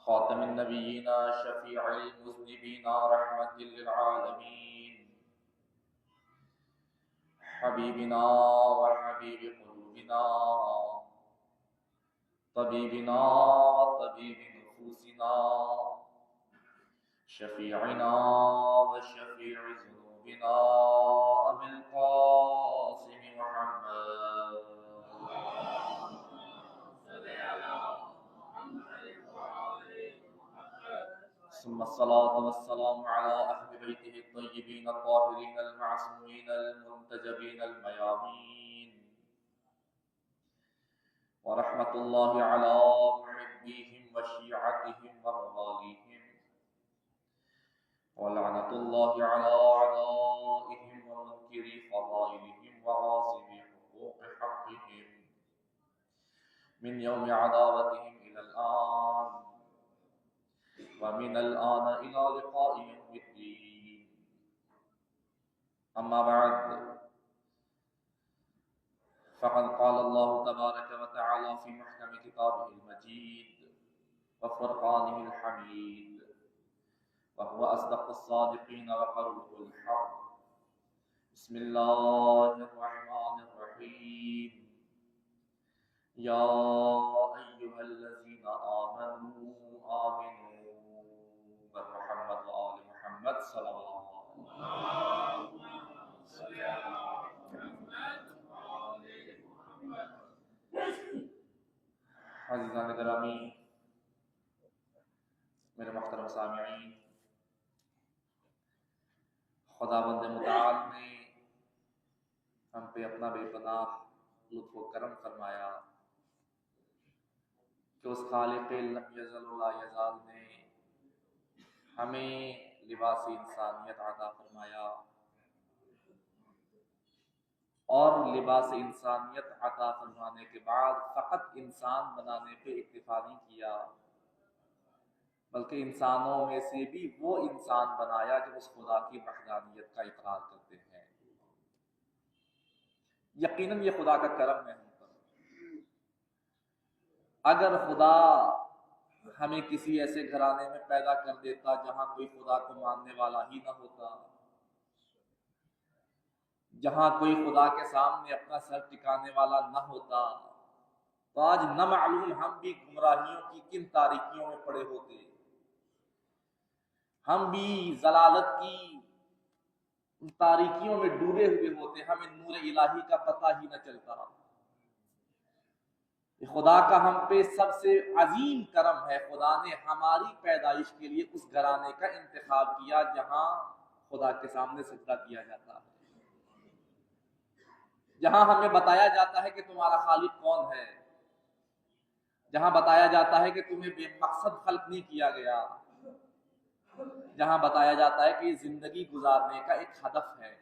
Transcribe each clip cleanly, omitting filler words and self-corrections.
خاتم النبيين شفيع المذنبين رحمة للعالمين حبيبنا وحبيب قلوبنا طبيبنا وطبيب نفوسنا شفيعنا وشفيع ذنوبنا أبي القاسم محمد ثم الصلاة والسلام على أهل بيته الطيبين الطاهرين المعصومين المنتجبين الميامين ورحمة الله على محبيهم وشيعتهم ومواليهم ولعنة الله على أعدائهم ومنكري فضائلهم وغاصبي حقوق حقهم من يوم عداوتهم إلى الآن ومن الآن إلى لقاء يوم الدين. أما بعد، فقد قال الله تبارك وتعالى في محكم كتابه المجيد وفرقانه الحميد وهو أصدق الصادقين وقوله الحق. بسم الله الرحمن الرحيم. يا أيها الذين آمنوا آمنوا بمحمد وآل محمد صلى الله عليه وسلم. عزیزان گرامی، میرے محترم سامعین، خداوند متعال نے ہم پہ اپنا بے پناہ لطف و کرم فرمایا کہ اس خالق لم یزل ولا یزال نے ہمیں لباس انسانیت عطا فرمایا، اور لباس انسانیت عطا فرمانے کے بعد فقط انسان بنانے پہ اکتفا نہیں کیا، بلکہ انسانوں میں سے بھی وہ انسان بنایا جو اس خدا کی وحدانیت کا اقرار کرتے ہیں۔ یقیناً یہ خدا کا کرم ہے ہم پر۔ اگر خدا ہمیں کسی ایسے گھرانے میں پیدا کر دیتا جہاں کوئی خدا کو ماننے والا ہی نہ ہوتا، جہاں کوئی خدا کے سامنے اپنا سر ٹکانے والا نہ ہوتا، تو آج نہ معلوم ہم بھی گمراہیوں کی کن تاریکیوں میں پڑے ہوتے، ہم بھی ضلالت کی ان تاریکیوں میں ڈوبے ہوئے ہوتے، ہمیں نور الہی کا پتہ ہی نہ چلتا۔ خدا کا ہم پہ سب سے عظیم کرم ہے، خدا نے ہماری پیدائش کے لیے اس گھرانے کا انتخاب کیا جہاں خدا کے سامنے سجدہ کیا جاتا ہے، جہاں ہمیں بتایا جاتا ہے کہ تمہارا خالق کون ہے، جہاں بتایا جاتا ہے کہ تمہیں بے مقصد خلق نہیں کیا گیا، جہاں بتایا جاتا ہے کہ زندگی گزارنے کا ایک ہدف ہے،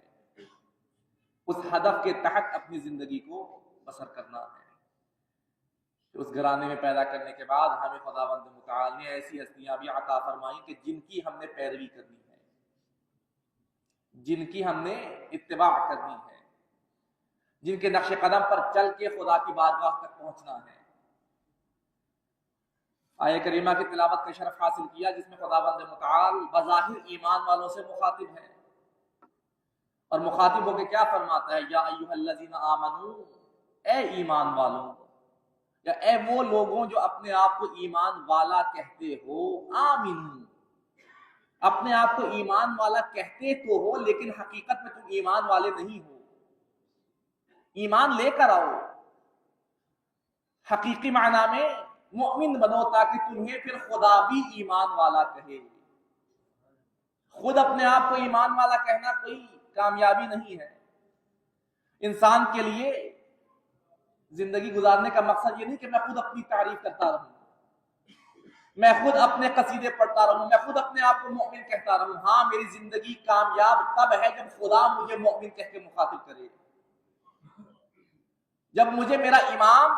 اس ہدف کے تحت اپنی زندگی کو بسر کرنا ہے۔ اس گھرانے میں پیدا کرنے کے بعد ہمیں خداوند متعال نے ایسی ہستیاں بھی عطا فرمائیں کہ جن کی ہم نے پیروی کرنی ہے، جن کی ہم نے اتباع کرنی ہے، جن کے نقش قدم پر چل کے خدا کی بارگاہ تک پہنچنا ہے۔ آیہ کریمہ کی تلاوت کا شرف حاصل کیا جس میں خداوند متعال بظاہر ایمان والوں سے مخاطب ہے، اور مخاطب ہو کے کیا فرماتا ہے؟ یا ایھا الذین آمنو، اے ایمان والوں، یا اے وہ لوگوں جو اپنے آپ کو ایمان والا کہتے ہو، آمنو، اپنے آپ کو ایمان والا کہتے تو ہو لیکن حقیقت میں تم ایمان والے نہیں ہو، ایمان لے کر آؤ، حقیقی معنی میں مؤمن بنو تاکہ تمہیں پھر خدا بھی ایمان والا کہے۔ خود اپنے آپ کو ایمان والا کہنا کوئی کامیابی نہیں ہے۔ انسان کے لیے زندگی گزارنے کا مقصد یہ نہیں کہ میں خود اپنی تعریف کرتا رہوں، میں خود اپنے قصیدے پڑھتا رہوں، میں خود اپنے آپ کو مؤمن کہتا رہوں۔ ہاں، میری زندگی کامیاب تب ہے جب خدا مجھے مؤمن کہہ کے مخاطب کرے، جب مجھے میرا امام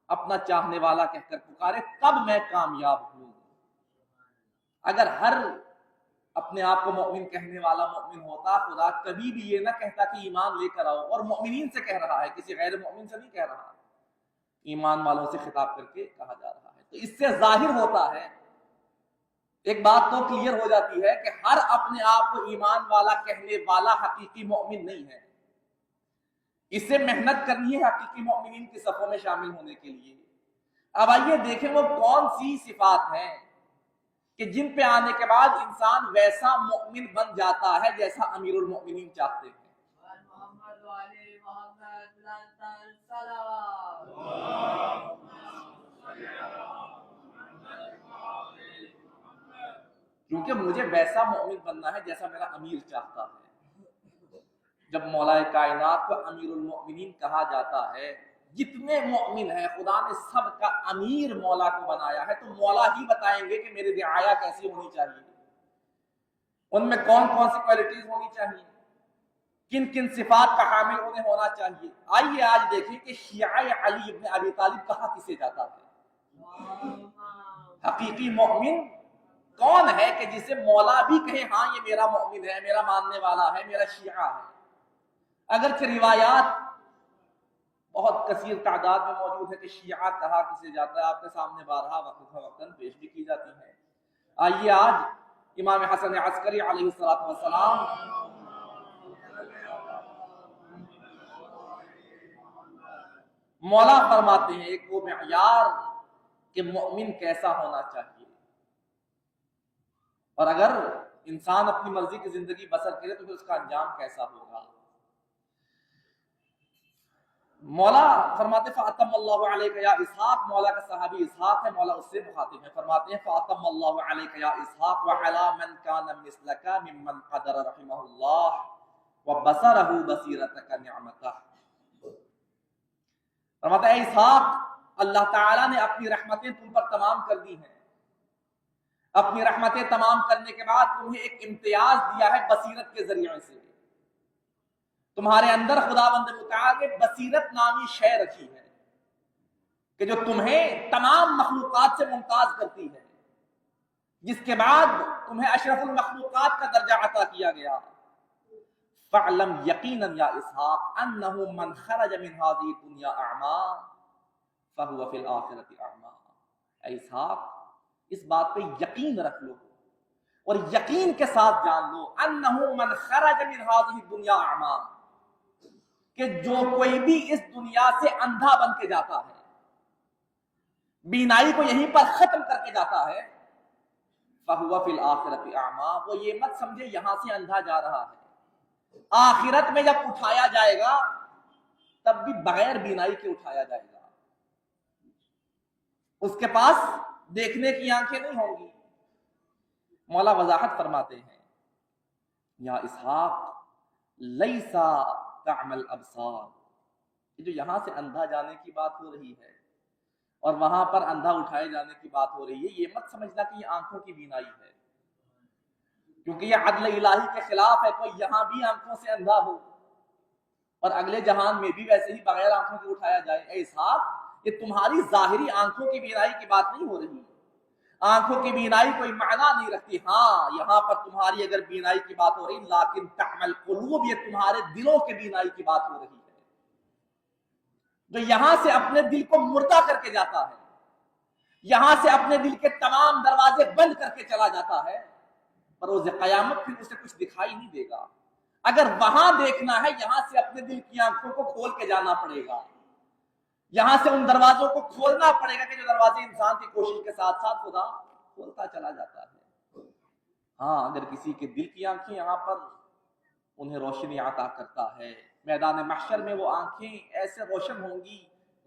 اپنا چاہنے والا کہہ کر پکارے، تب میں کامیاب ہوں۔ اگر ہر اپنے آپ کو مؤمن کہنے والا مؤمن ہوتا، خدا کبھی بھی یہ نہ کہتا کہ ایمان لے کر آؤ، اور مؤمنین سے کہہ رہا ہے، کسی غیر مؤمن سے نہیں کہہ رہا، ایمان والوں سے خطاب کر کے کہا جا رہا ہے۔ تو اس سے ظاہر ہوتا ہے ایک بات تو کلیئر ہو جاتی ہے کہ ہر اپنے آپ کو ایمان والا کہنے والا حقیقی مومن نہیں ہے. اسے محنت کرنی ہے حقیقی مومنین کی صفوں میں شامل ہونے کے لیے. اب آئیے دیکھیں وہ کون سی صفات ہیں کہ جن پہ آنے کے بعد انسان ویسا مومن بن جاتا ہے جیسا امیر المومنین چاہتے ہیں. کیونکہ مجھے ویسا مومن بننا ہے جیسا میرا امیر چاہتا ہے. جب مولا کائنات کو امیر المومنین کہا جاتا ہے، جتنے مومن ہیں خدا نے سب کا امیر مولا کو بنایا ہے، تو مولا ہی بتائیں گے کہ میری رعایا کیسی ہونی چاہیے، ان میں کون کون سی کوالٹیز ہونی چاہیے، کن کن صفات کا حامل انہیں ہونا چاہیے. آئیے آج دیکھیں کہ شیعہ علی ابن ابی طالب کہا کسے جاتا ہے. حقیقی مومن کون ہے کہ جسے مولا بھی کہے ہاں یہ میرا مومن ہے، میرا ماننے والا ہے، میرا شیعہ ہے. اگرچہ روایات بہت کثیر تعداد میں موجود ہے کہ شیعہ کہا کسے جاتا ہے، آپ کے سامنے بارہا وقتاً پیش بھی کی جاتی ہیں. آئیے آج امام حسن عسکری علیہ السلام مولا فرماتے ہیں ایک وہ معیار کہ مومن کیسا ہونا چاہیے، اور اگر انسان اپنی مرضی کی زندگی بسر کرے تو پھر اس کا انجام کیسا ہوگا. مولا فرماتے فَأَتَمَّ اللَّهُ عَلَيْكَ يَا اسحاق، مولا کا صحابی اسحاق ہے، مولا اس سے مخاطب ہے، فرماتے ہیں فَأَتَمَّ اللَّهُ عَلَيْكَ يَا اسحاق وَعَلَى مَنْ كَانَ مِثْلَكَ مِمَّنْ قَدَرَ رَحِمَهُ اللَّهُ وَبَصَرَهُ بَصِيرَتَكَ نِعْمَتَهُ. فرماتا ہے اسحاق، اللہ تعالیٰ نے اپنی رحمتیں تم پر تمام کر دی ہیں، اپنی رحمتیں تمام کرنے کے بعد تمہیں ایک امتیاز دیا ہے بصیرت کے ذریعے سے. تمہارے اندر خداوند متعال نے بصیرت نامی شے رکھی ہے کہ جو تمہیں تمام مخلوقات سے ممتاز کرتی ہے، جس کے بعد تمہیں اشرف المخلوقات کا درجہ عطا کیا گیا. فَعْلَمْ يَقِينًا يَا إِسْحَاقَ أَنَّهُ مَنْ خَرَجَ مِنْ هَذِهِ الدُّنْيَا أَعْمَىٰ فَهُوَ فِي الْآخِرَةِ أَعْمَىٰ. اے اسحاق، اس بات پہ یقین رکھ لو اور یقین کے ساتھ جان لو أَنَّهُ مَنْ خَرَجَ مِنْ هَذِهِ الدُّنْيَا أَعْمَىٰ، کہ جو کوئی بھی اس دنیا سے اندھا بن کے جاتا ہے، بینائی کو یہیں پر ختم کر کے جاتا ہے، فَهُوَ فِي الْآخِرَةِ أَعْمَىٰ، وہ یہ مت سمجھے یہاں سے اندھا جا رہا ہے، آخرت میں جب اٹھایا جائے گا تب بھی بغیر بینائی کے اٹھایا جائے گا، اس کے پاس دیکھنے کی آنکھیں نہیں ہوں گی. مولا وضاحت فرماتے ہیں یا اسحاق لیسا تعمل ابصار، جو یہاں سے اندھا جانے کی بات ہو رہی ہے اور وہاں پر اندھا اٹھائے جانے کی بات ہو رہی ہے، یہ مت سمجھنا کہ یہ آنکھوں کی بینائی ہے، کیونکہ یہ عدل الہی کے خلاف ہے. کوئی یہاں بھی آنکھوں سے اندھا ہو اور اگلے جہان میں بھی ویسے ہی بغیر آنکھوں کے اٹھایا جائے. اے اسحاق، یہ تمہاری ظاہری آنکھوں کی بینائی کی بات نہیں ہو رہی، آنکھوں کی بینائی کوئی معنی نہیں رکھتی. ہاں یہاں پر تمہاری اگر بینائی کی بات ہو رہی لیکن تعمل قلوب، یہ تمہارے دلوں کے بینائی کی بات ہو رہی ہے، جو یہاں سے اپنے دل کو مردہ کر کے جاتا ہے، یہاں سے اپنے دل کے تمام دروازے بند کر کے چلا جاتا ہے، بروز قیامت پھر اسے کچھ دکھائی نہیں دے گا. اگر وہاں دیکھنا ہے یہاں سے اپنے دل کی آنکھوں کو کھول کے جانا پڑے گا، یہاں سے ان دروازوں کو کھولنا پڑے گا کہ جو دروازے انسان کی کوشش کے ساتھ ساتھ خدا کھولتا چلا جاتا ہے. ہاں اگر کسی کے دل کی آنکھیں یہاں پر انہیں روشنی عطا کرتا ہے، میدان محشر میں وہ آنکھیں ایسے روشن ہوں گی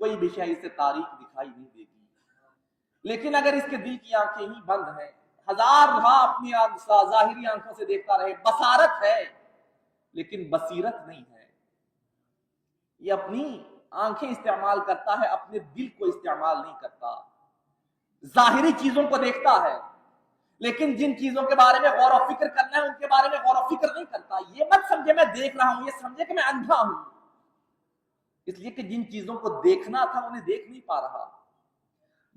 کوئی بھی شے اسے تاریک دکھائی نہیں دے گی. لیکن اگر اس کے دل کی آنکھیں ہی بند ہیں، ہزار دفعہ اپنی ظاہری آنکھوں سے دیکھتا رہے، بصارت ہے لیکن بصیرت نہیں ہے، یہ اپنی آنکھیں استعمال کرتا ہے، اپنے دل کو استعمال نہیں کرتا، ظاہری چیزوں کو دیکھتا ہے لیکن جن چیزوں کے بارے میں غور و فکر کرنا ہے ان کے بارے میں غور و فکر نہیں کرتا. یہ مت سمجھے میں دیکھ رہا ہوں، یہ سمجھے کہ میں اندھا ہوں، اس لیے کہ جن چیزوں کو دیکھنا تھا انہیں دیکھ نہیں پا رہا،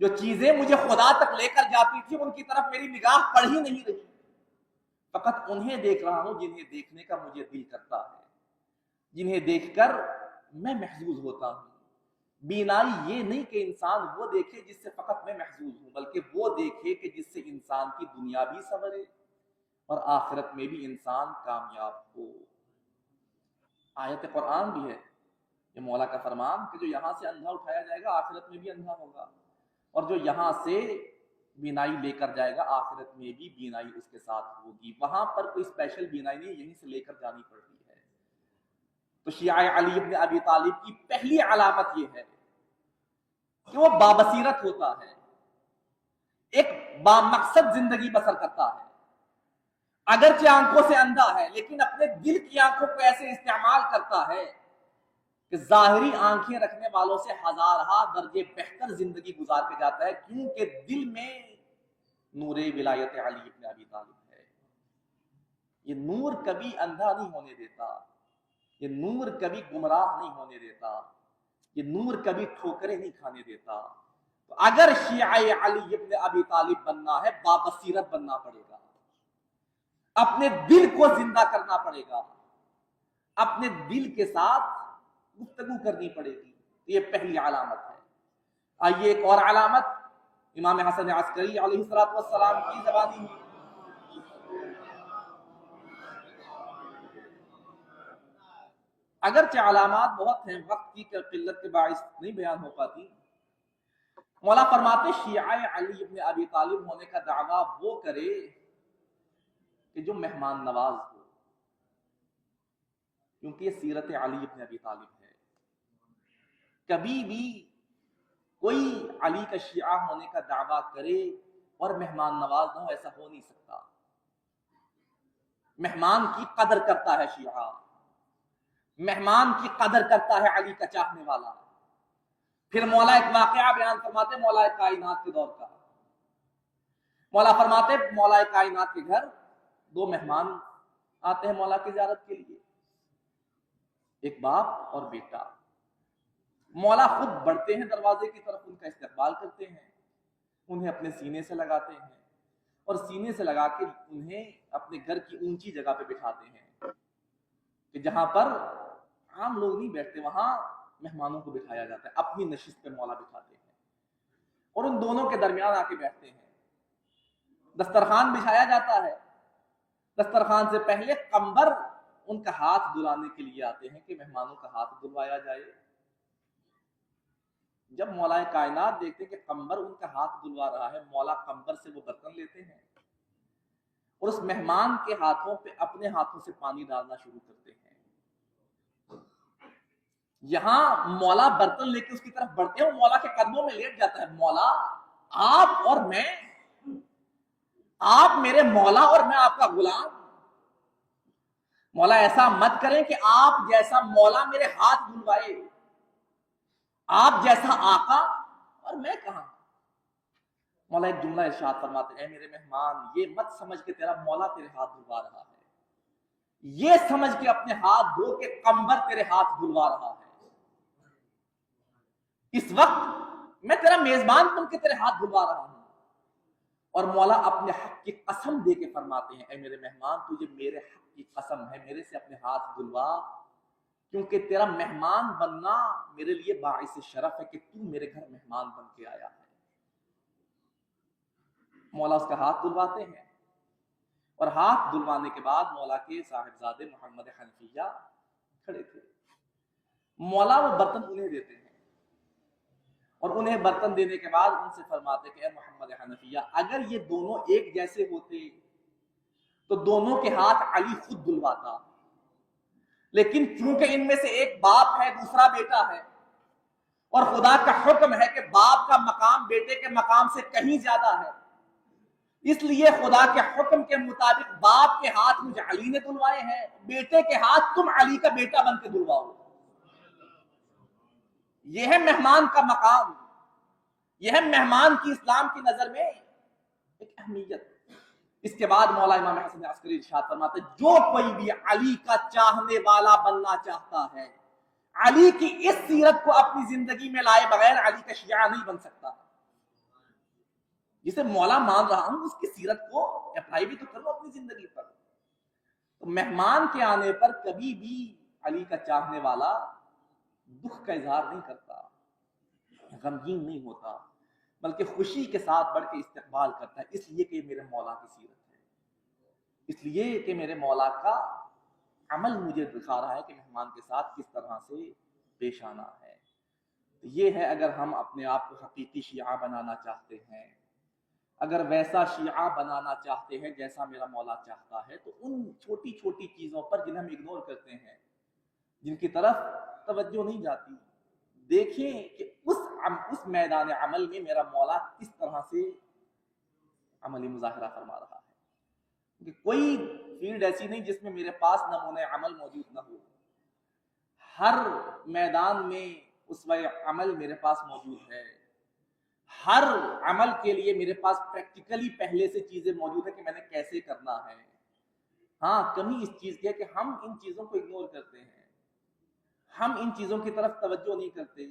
جو چیزیں مجھے خدا تک لے کر جاتی تھی ان کی طرف میری نگاہ پڑ ہی نہیں رہی، فقط انہیں دیکھ رہا ہوں جنہیں دیکھنے کا مجھے دل کرتا ہے، جنہیں دیکھ کر میں محظوظ ہوتا ہوں، بینائی یہ نہیں کہ انسان وہ دیکھے جس سے فقط میں محظوظ ہوں، بلکہ وہ دیکھے کہ جس سے انسان کی دنیا بھی سنورے اور آخرت میں بھی انسان کامیاب ہو۔ آیت قرآن بھی ہے یہ مولا کا فرمان کہ جو یہاں سے اندھا اٹھایا جائے گا آخرت میں بھی اندھا ہوگا، اور جو یہاں سے بینائی لے کر جائے گا آخرت میں بھی بینائی اس کے ساتھ ہوگی۔ وہاں پر کوئی اسپیشل بینائی نہیں، یہیں سے لے کر جانی پڑتی ہے۔ تو شیعہ علی ابن ابی طالب کی پہلی علامت یہ ہے کہ وہ بابصیرت ہوتا ہے، ایک بامقصد زندگی بسر کرتا ہے، اگرچہ آنکھوں سے اندھا ہے لیکن اپنے دل کی آنکھوں کو ایسے استعمال کرتا ہے کہ ظاہری آنکھیں رکھنے والوں سے ہزارہا درجے بہتر زندگی گزار کے جاتا ہے، کیونکہ دل میں نور ولایت علی ابن ابی طالب ہے۔ یہ نور کبھی اندھا نہیں ہونے دیتا، یہ نور کبھی گمراہ نہیں ہونے دیتا، یہ نور کبھی ٹھوکریں نہیں کھانے دیتا۔ تو اگر شیعہ علی ابن ابی طالب بننا ہے بابصیرت بننا پڑے گا، اپنے دل کو زندہ کرنا پڑے گا، اپنے دل کے ساتھ گفتگو کرنی پڑے گی۔ یہ پہلی علامت ہے۔ آئیے ایک اور علامت امام حسن عسکری علیہ السلام کی زبانی میں۔ اگرچہ علامات بہت ہیں، وقت کی قلت کے باعث نہیں بیان ہو پاتی۔ مولا فرماتے شیعہ علی ابن ابی طالب ہونے کا دعویٰ وہ کرے کہ جو مہمان نواز ہو، کیونکہ یہ سیرت علی ابن ابی طالب ہے۔ کبھی بھی کوئی علی کا شیعہ ہونے کا دعویٰ کرے اور مہمان نواز نہ ہو، ایسا ہو نہیں سکتا۔ مہمان کی قدر کرتا ہے شیعہ، مہمان کی قدر کرتا ہے علی کا چاہنے والا۔ پھر مولا ایک واقعہ بیان فرماتے مولا کائنات کے دور کا۔ مولا فرماتے مولا کائنات کے گھر دو مہمان آتے ہیں مولا کی زیارت کے لیے، ایک باپ اور بیٹا۔ مولا خود بڑھتے ہیں دروازے کی طرف، ان کا استقبال کرتے ہیں، انہیں اپنے سینے سے لگاتے ہیں اور سینے سے لگا کے انہیں اپنے گھر کی اونچی جگہ پہ بٹھاتے ہیں کہ جہاں پر عام لوگ نہیں بیٹھتے، وہاں مہمانوں کو بٹھایا جاتا ہے۔ اپنی نشست پہ مولا بٹھاتے ہیں اور ان دونوں کے درمیان آ کے بیٹھتے ہیں۔ دسترخوان بچھایا جاتا ہے، دسترخوان سے پہلے قمبر ان کا ہاتھ دھلانے کے لیے آتے ہیں کہ مہمانوں کا ہاتھ دھلوایا جائے۔ جب مولا کائنات دیکھتے ہیں کہ قمبر ان کا ہاتھ دھلوا رہا ہے، مولا قمبر سے وہ برتن لیتے ہیں اور اس مہمان کے ہاتھوں پہ اپنے ہاتھوں سے پانی ڈالنا شروع کرتے ہیں۔ یہاں مولا برتن لے کے اس کی طرف بڑھتے ہیں، وہ مولا کے قدموں میں لیٹ جاتا ہے۔ مولا آپ اور میں، آپ میرے مولا اور میں آپ کا غلام، مولا ایسا مت کریں کہ آپ جیسا مولا میرے ہاتھ دھلوائے، آپ جیسا آقا اور میں کہاں۔ مولا ایک جملہ ارشاد فرماتے ہیں، اے میرے مہمان یہ مت سمجھ کے تیرا مولا تیرے ہاتھ دھلوا رہا ہے، یہ سمجھ کے اپنے ہاتھ دھو کے قمبر تیرے ہاتھ دھلوا رہا ہے۔ اس وقت میں تیرا میزبان بن کے تیرے ہاتھ دھلوا رہا ہوں۔ اور مولا اپنے حق کی قسم دے کے فرماتے ہیں، اے میرے مہمان تجھے میرے حق کی قسم ہے، میرے سے اپنے ہاتھ دھلوا، کیونکہ تیرا مہمان بننا میرے لیے باعث شرف ہے کہ تو میرے گھر مہمان بن کے آیا ہے۔ مولا اس کا ہاتھ دھلواتے ہیں اور ہاتھ دھلوانے کے بعد مولا کے صاحبزادے محمد حنفیہ کھڑے تھے۔ مولا وہ برتن انہیں دیتے ہیں اور انہیں برتن دینے کے بعد ان سے فرماتے کہ اے محمد حنفیہ اگر یہ دونوں ایک جیسے ہوتے تو دونوں کے ہاتھ علی خود دھلواتا، لیکن چونکہ ان میں سے ایک باپ ہے دوسرا بیٹا ہے اور خدا کا حکم ہے کہ باپ کا مقام بیٹے کے مقام سے کہیں زیادہ ہے، اس لیے خدا کے حکم کے مطابق باپ کے ہاتھ مجھے علی نے دھلوائے ہیں، بیٹے کے ہاتھ تم علی کا بیٹا بن کے دھلواؤ۔ یہ ہے مہمان کا مقام، یہ ہے مہمان کی اسلام کی نظر میں ایک اہمیت۔ اس کے بعد مولا امام حسن عسکری ارشاد فرماتے جو کوئی بھی علی کا چاہنے والا بننا چاہتا ہے، علی کی اس سیرت کو اپنی زندگی میں لائے بغیر علی کا شیعہ نہیں بن سکتا۔ جسے مولا مان رہا ہوں اس کی سیرت کو اپلائی بھی تو کرو اپنی زندگی پر۔ تو مہمان کے آنے پر کبھی بھی علی کا چاہنے والا دکھ کا اظہار نہیں کرتا، غمگین نہیں ہوتا، بلکہ خوشی کے ساتھ بڑھ کے استقبال کرتا ہے، اس لیے کہ میرے مولا کی سیرت ہے، اس لیے کہ میرے مولا کا عمل مجھے دکھا رہا ہے کہ مہمان کے ساتھ کس طرح سے پیش آنا ہے۔ یہ ہے اگر ہم اپنے آپ کو حقیقی شیعہ بنانا چاہتے ہیں، اگر ویسا شیعہ بنانا چاہتے ہیں جیسا میرا مولا چاہتا ہے، تو ان چھوٹی چھوٹی چیزوں پر جنہیں ہم اگنور کرتے ہیں، جن کی طرف توجہ نہیں جاتی، دیکھیں کہ اس میدان عمل میں میرا مولا کس طرح سے عملی مظاہرہ فرما رہا ہے۔ کہ کوئی فیلڈ ایسی نہیں جس میں میرے پاس نمونہ عمل موجود نہ ہو، ہر میدان میں اسوہ عمل میرے پاس موجود ہے، ہر عمل کے لیے میرے پاس پریکٹیکلی پہلے سے چیزیں موجود ہیں کہ میں نے کیسے کرنا ہے۔ ہاں، کمی اس چیز کی ہے کہ ہم ان چیزوں کو اگنور کرتے ہیں، ہم ان چیزوں کی طرف توجہ نہیں کرتے،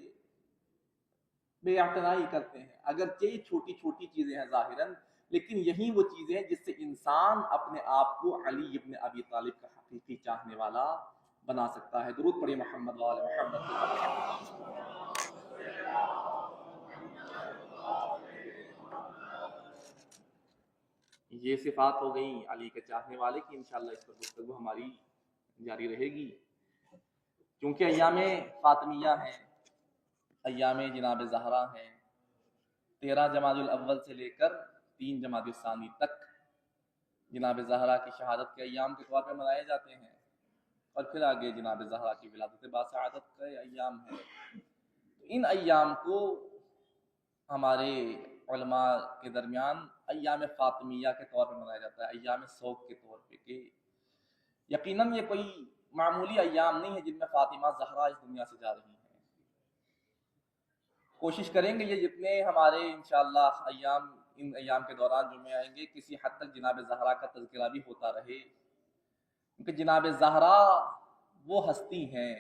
بے اعتنائی کرتے ہیں، اگرچہ یہ چھوٹی چھوٹی چیزیں ہیں ظاہراً، لیکن یہی وہ چیزیں ہیں جس سے انسان اپنے آپ کو علی ابن ابی طالب کا حقیقی چاہنے والا بنا سکتا ہے۔ درود پڑھیں محمد وآل محمد۔ یہ صفات ہو گئیں علی کے چاہنے والے کی، انشاءاللہ اس پر گفتگو ہماری جاری رہے گی، کیونکہ ایام فاطمیہ ہیں، ایام جناب زہرا ہیں، 13 جمادی الاول سے لے کر 3 جمادی الثانی تک جناب زہرا کی شہادت کے ایام کے طور پہ منائے جاتے ہیں، اور پھر آگے جناب زہرا کی ولادت باسعادت کے ایام ہیں۔ ان ایام کو ہمارے علماء کے درمیان ایام فاطمیہ کے طور پہ منایا جاتا ہے، ایام سوگ کے طور پہ، کہ یقیناً یہ کوئی معمولی ایام نہیں ہے جن میں فاطمہ زہرا اس دنیا سے جا رہی ہیں۔ کوشش کریں گے یہ جتنے ہمارے انشاءاللہ ان ایام کے دوران جو میں آئیں گے، کسی حد تک جناب زہرا کا تذکرہ بھی ہوتا رہے، کیونکہ جناب زہرا وہ ہستی ہیں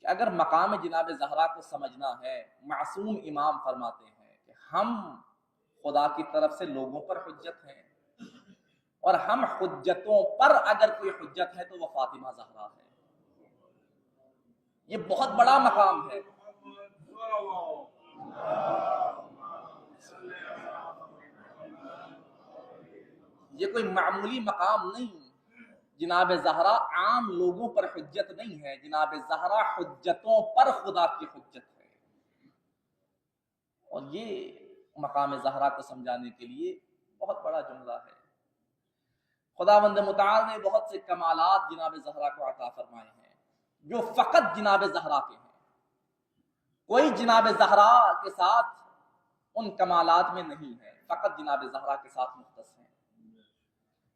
کہ اگر مقام جناب زہرا کو سمجھنا ہے، معصوم امام فرماتے ہیں کہ ہم خدا کی طرف سے لوگوں پر حجت ہیں، اور ہم حجتوں پر اگر کوئی حجت ہے تو وہ فاطمہ زہرا ہے۔ یہ بہت بڑا مقام ہے، یہ کوئی معمولی مقام نہیں۔ جناب زہرا عام لوگوں پر حجت نہیں ہے، جناب زہرا حجتوں پر خدا کی حجت ہے، اور یہ مقام زہرا کو سمجھانے کے لیے بہت بڑا جملہ ہے۔ خداوند متعال نے بہت سے کمالات جناب زہرا کو عطا فرمائے ہیں جو فقط جناب زہرا کے ہیں، کوئی جناب زہرا کے ساتھ ان کمالات میں نہیں ہے، فقط جناب زہرا کے ساتھ مختص ہیں۔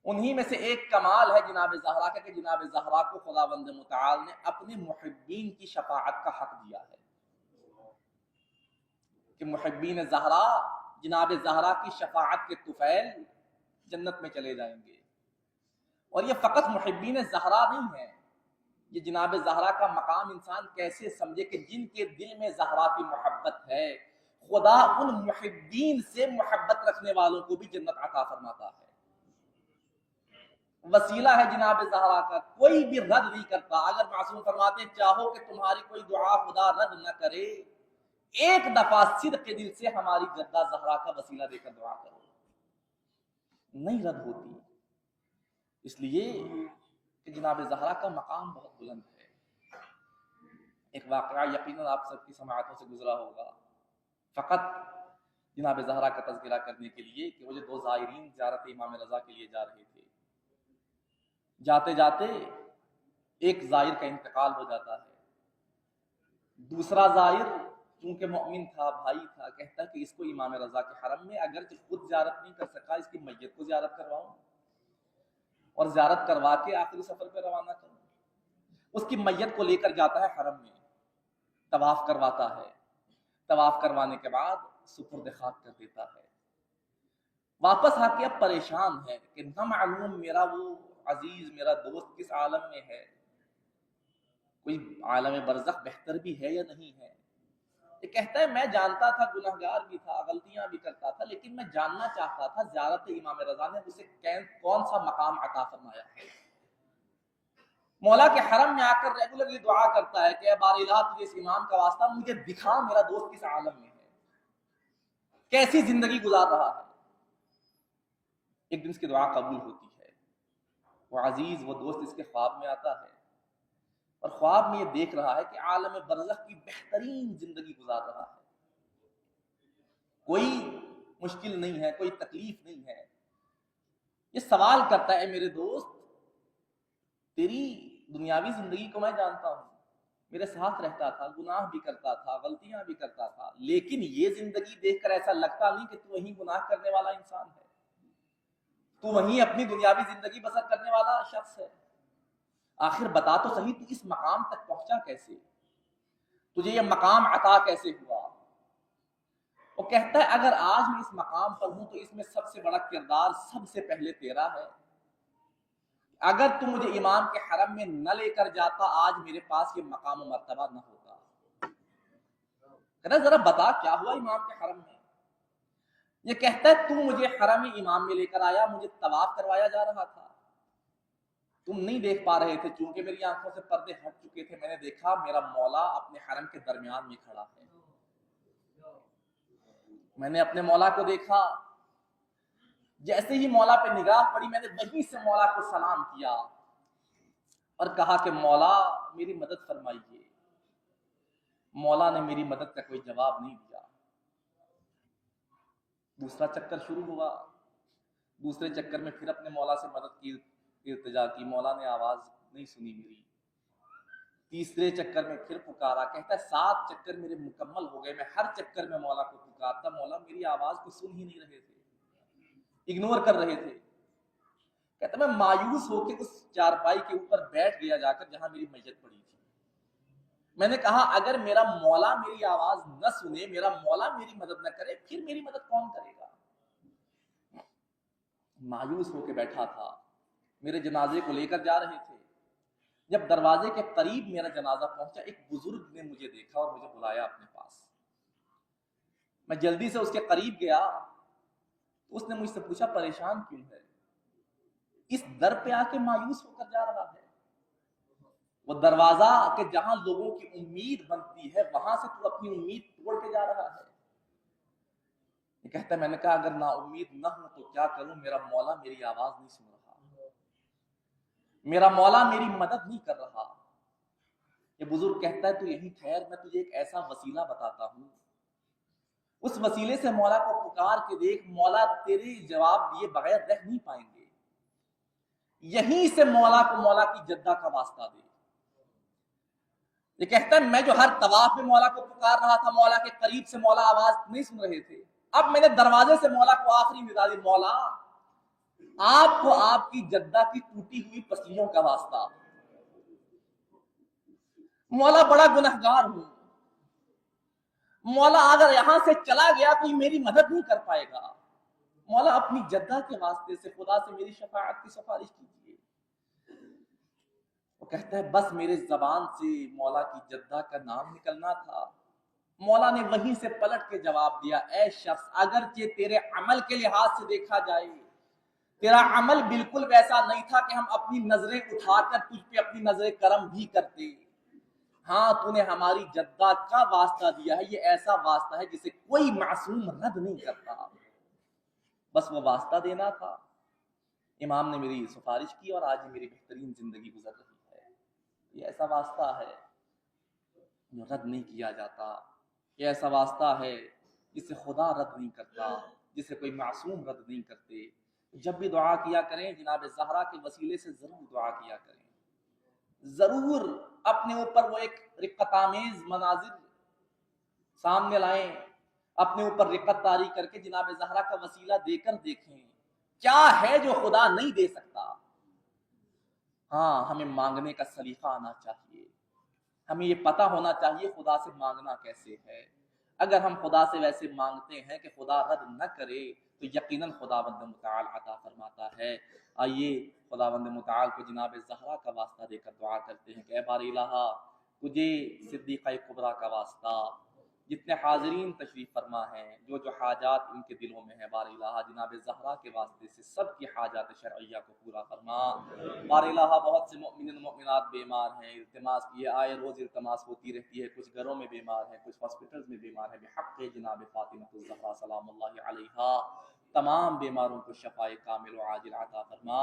انہی میں سے ایک کمال ہے جناب زہرا کا کہ جناب زہرا کو خداوند متعال نے اپنے محبین کی شفاعت کا حق دیا ہے، کہ محبین زہرا جناب زہرا کی شفاعت کے طفیل جنت میں چلے جائیں گے۔ اور یہ فقط محبین زہرا نہیں ہے، یہ جناب زہرا کا مقام انسان کیسے سمجھے کہ جن کے دل میں زہرا کی محبت ہے، خدا ان محبین سے محبت رکھنے والوں کو بھی جنت عطا فرماتا ہے۔ وسیلہ ہے جناب زہرا کا، کوئی بھی رد نہیں کرتا۔ اگر معصوم فرماتے ہیں چاہو کہ تمہاری کوئی دعا خدا رد نہ کرے، ایک دفعہ صدق کے دل سے ہماری جدہ زہرا کا وسیلہ دے کر دعا کرو، نہیں رد ہوتی، اس لیے کہ جناب زہرا کا مقام بہت بلند ہے۔ ایک واقعہ یقیناً آپ سب کی سماعتوں سے گزرا ہوگا، فقط جناب زہرا کا تذکرہ کرنے کے لیے، کہ وہ جو 2 زائرین زیارت امام رضا کے لیے جا رہے تھے، جاتے جاتے ایک زائر کا انتقال ہو جاتا ہے، دوسرا زائر چونکہ مؤمن تھا، بھائی تھا، کہتا ہے کہ اس کو امام رضا کے حرم میں اگرچہ خود زیارت نہیں کر سکا، اس کی میت کو زیارت کرواؤں اور زیارت کروا کے آخری سفر پہ روانہ کروں۔ اس کی میت کو لے کر جاتا ہے حرم میں، طواف کرواتا ہے، طواف کروانے کے بعد سپرد خاک کر دیتا ہے، واپس آ کے اب پریشان ہے کہ نہ معلوم میرا وہ عزیز، میرا دوست کس عالم میں ہے، کوئی عالم برزخ بہتر بھی ہے یا نہیں ہے۔ یہ کہتا ہے میں جانتا تھا گنہگار بھی تھا، غلطیاں بھی کرتا تھا، لیکن میں جاننا چاہتا تھا زیارت امام رضا نے اسے کون سا مقام عطا فرمایا ہے۔ مولا کے حرم میں آ کر ریگولرلی دعا کرتا ہے کہ اے بار الہ تجھے اس امام کا واسطہ مجھے دکھا میرا دوست کس عالم میں ہے، کیسی زندگی گزار رہا ہے۔ ایک دن اس کی دعا قبول ہوتی ہے، وہ عزیز وہ دوست اس کے خواب میں آتا ہے اور خواب میں یہ دیکھ رہا ہے کہ عالم برزخ کی بہترین زندگی گزار رہا ہے، کوئی مشکل نہیں ہے، کوئی تکلیف نہیں ہے۔ یہ سوال کرتا ہے میرے دوست تیری دنیاوی زندگی کو میں جانتا ہوں، میرے ساتھ رہتا تھا، گناہ بھی کرتا تھا، غلطیاں بھی کرتا تھا، لیکن یہ زندگی دیکھ کر ایسا لگتا نہیں کہ تو وہیں گناہ کرنے والا انسان ہے، تو وہیں اپنی دنیاوی زندگی بسر کرنے والا شخص ہے۔ آخر بتا تو صحیح تو اس مقام تک پہنچا کیسے، تجھے یہ مقام عطا کیسے ہوا؟ وہ کہتا ہے اگر آج میں اس مقام پر ہوں تو اس میں سب سے بڑا کردار سب سے پہلے تیرا ہے۔ اگر تم مجھے امام کے حرم میں نہ لے کر جاتا آج میرے پاس یہ مقام و مرتبہ نہ ہوتا۔ کہتا ذرا بتا کیا ہوا امام کے حرم میں؟ یہ کہتا ہے تم مجھے حرم امام میں لے کر آیا، مجھے طواف کروایا جا رہا تھا، تم نہیں دیکھ پا رہے تھے چونکہ میری آنکھوں سے پردے ہٹ چکے تھے، میں نے دیکھا میرا مولا اپنے حرم کے درمیان میں کھڑا ہے، میں نے اپنے مولا کو دیکھا، جیسے ہی مولا پہ نگاہ پڑی میں نے وہیں سے مولا کو سلام کیا اور کہا کہ مولا میری مدد فرمائیے۔ مولا نے میری مدد کا کوئی جواب نہیں دیا۔ دوسرا چکر شروع ہوا، دوسرے چکر میں پھر اپنے مولا سے مدد کی التجا کی، مولا نے آواز نہیں سنی میری۔ تیسرے چکر میں پھر پکارا، کہتا ہے 7 چکر میرے مکمل ہو گئے، میں ہر چکر میں مولا کو پکارتا، مولا میری آواز کو سن ہی نہیں رہے تھے، اگنور کر رہے تھے۔ کہتا میں مایوس ہو کے اس چارپائی کے اوپر بیٹھ گیا جا کر جہاں میری میت پڑی تھی۔ میں نے کہا اگر میرا مولا میری آواز نہ سنے، میرا مولا میری مدد نہ کرے، پھر میری مدد کون کرے گا؟ مایوس ہو کے بیٹھا تھا، میرے جنازے کو لے کر جا رہے تھے۔ جب دروازے کے قریب میرا جنازہ پہنچا، ایک بزرگ نے مجھے دیکھا اور مجھے بلایا اپنے پاس۔ میں جلدی سے اس کے قریب گیا، اس نے مجھ سے پوچھا پریشان کیوں ہے؟ اس در پہ آ کے مایوس ہو کر جا رہا ہے، وہ دروازہ کہ جہاں لوگوں کی امید بنتی ہے وہاں سے تو اپنی امید توڑ کے جا رہا ہے۔ یہ کہتا ہے میں نے کہا اگر نا امید نہ ہوں تو کیا کروں، میرا مولا میری آواز نہیں سن رہا، میرا مولا میری مدد نہیں کر رہا۔ یہ بزرگ کہتا ہے تو یہی ٹھہر، میں تجھے ایک ایسا وسیلہ بتاتا ہوں، اس وسیلے سے مولا کو پکار کے دیکھ، مولا تیرے جواب دیے بغیر رہ نہیں پائیں گے، یہیں سے مولا کو مولا کی جدہ کا واسطہ دے۔ یہ کہتا ہے میں جو ہر طواف میں مولا کو پکار رہا تھا، مولا کے قریب سے مولا آواز نہیں سن رہے تھے، اب میں نے دروازے سے مولا کو آخری ندا دی، مولا آپ کو آپ کی جدہ کی ٹوٹی ہوئی پسلیوں کا واسطہ، مولا بڑا گنہگار ہوں، مولا اگر یہاں سے چلا گیا کوئی میری مدد نہیں کر پائے گا، مولا اپنی جدہ کے واسطے سے خدا سے میری شفاعت کی سفارش کیجیے۔ وہ کہتا ہے بس میرے زبان سے مولا کی جدہ کا نام نکلنا تھا، مولا نے وہیں سے پلٹ کے جواب دیا، اے شخص اگرچہ تیرے عمل کے لحاظ سے دیکھا جائے تیرا عمل بالکل ویسا نہیں تھا کہ ہم اپنی نظریں اٹھا کر تجھ پہ اپنی نظر کرم بھی کرتے، ہاں تو نے ہماری جدہ کا واسطہ دیا ہے، یہ ایسا واسطہ ہے جسے کوئی معصوم رد نہیں کرتا، بس وہ واسطہ دینا تھا۔ امام نے میری سفارش کی اور آج میری بہترین زندگی گزر رہی ہے۔ یہ ایسا واسطہ ہے جو رد نہیں کیا جاتا، یہ ایسا واسطہ ہے جسے خدا رد نہیں کرتا، جسے کوئی معصوم رد نہیں کرتے۔ جب بھی دعا کیا کریں جناب زہرا کے وسیلے سے ضرور دعا کیا کریں، ضرور اپنے اوپر وہ ایک رقت آمیز مناظر سامنے لائیں، اپنے اوپر رقت طاری کر کے جناب زہرا کا وسیلہ دے کر دیکھیں کیا ہے جو خدا نہیں دے سکتا۔ ہاں ہمیں مانگنے کا سلیقہ آنا چاہیے، ہمیں یہ پتہ ہونا چاہیے خدا سے مانگنا کیسے ہے۔ اگر ہم خدا سے ویسے مانگتے ہیں کہ خدا رد نہ کرے تو یقیناً خداوند متعال عطا فرماتا ہے۔ آئیے خداوند متعال کو جناب زہرا کا واسطہ دے کر دعا کرتے ہیں کہ اے بار الہ تجھے صدیقہ کبریٰ کا واسطہ، جتنے حاضرین تشریف فرما ہیں، جو جو حاجات ان کے دلوں میں ہیں، بار الہ جناب زہرا کے واسطے سے سب کی حاجات شرعیہ کو پورا فرما۔ بار الہ بہت سے مؤمنین مؤمنات بیمار ہیں، التماس یہ آئے روز التماس ہوتی رہتی ہے، کچھ گھروں میں بیمار ہیں، کچھ ہاسپٹلز میں بیمار ہیں، بحق جناب فاطمہ الزہرا سلام اللہ علیہا تمام بیماروں کو شفائے کامل و عاجل عطا فرما۔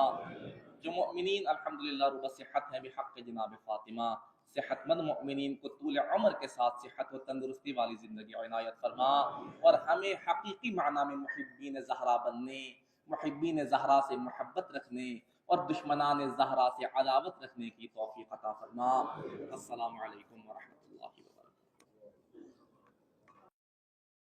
جو مؤمنین الحمدللہ رب صحت ہیں، بحق جناب فاطمہ صحت مند مؤمنین کو طول عمر کے ساتھ صحت و تندرستی والی زندگی عنایت فرما، اور ہمیں حقیقی معنی میں محبین زہرا بننے، محبین زہرا سے محبت رکھنے اور دشمنان زہرا سے عداوت رکھنے کی توفیق عطا فرما۔ السلام علیکم ورحمۃ اللہ وبرکاتہ۔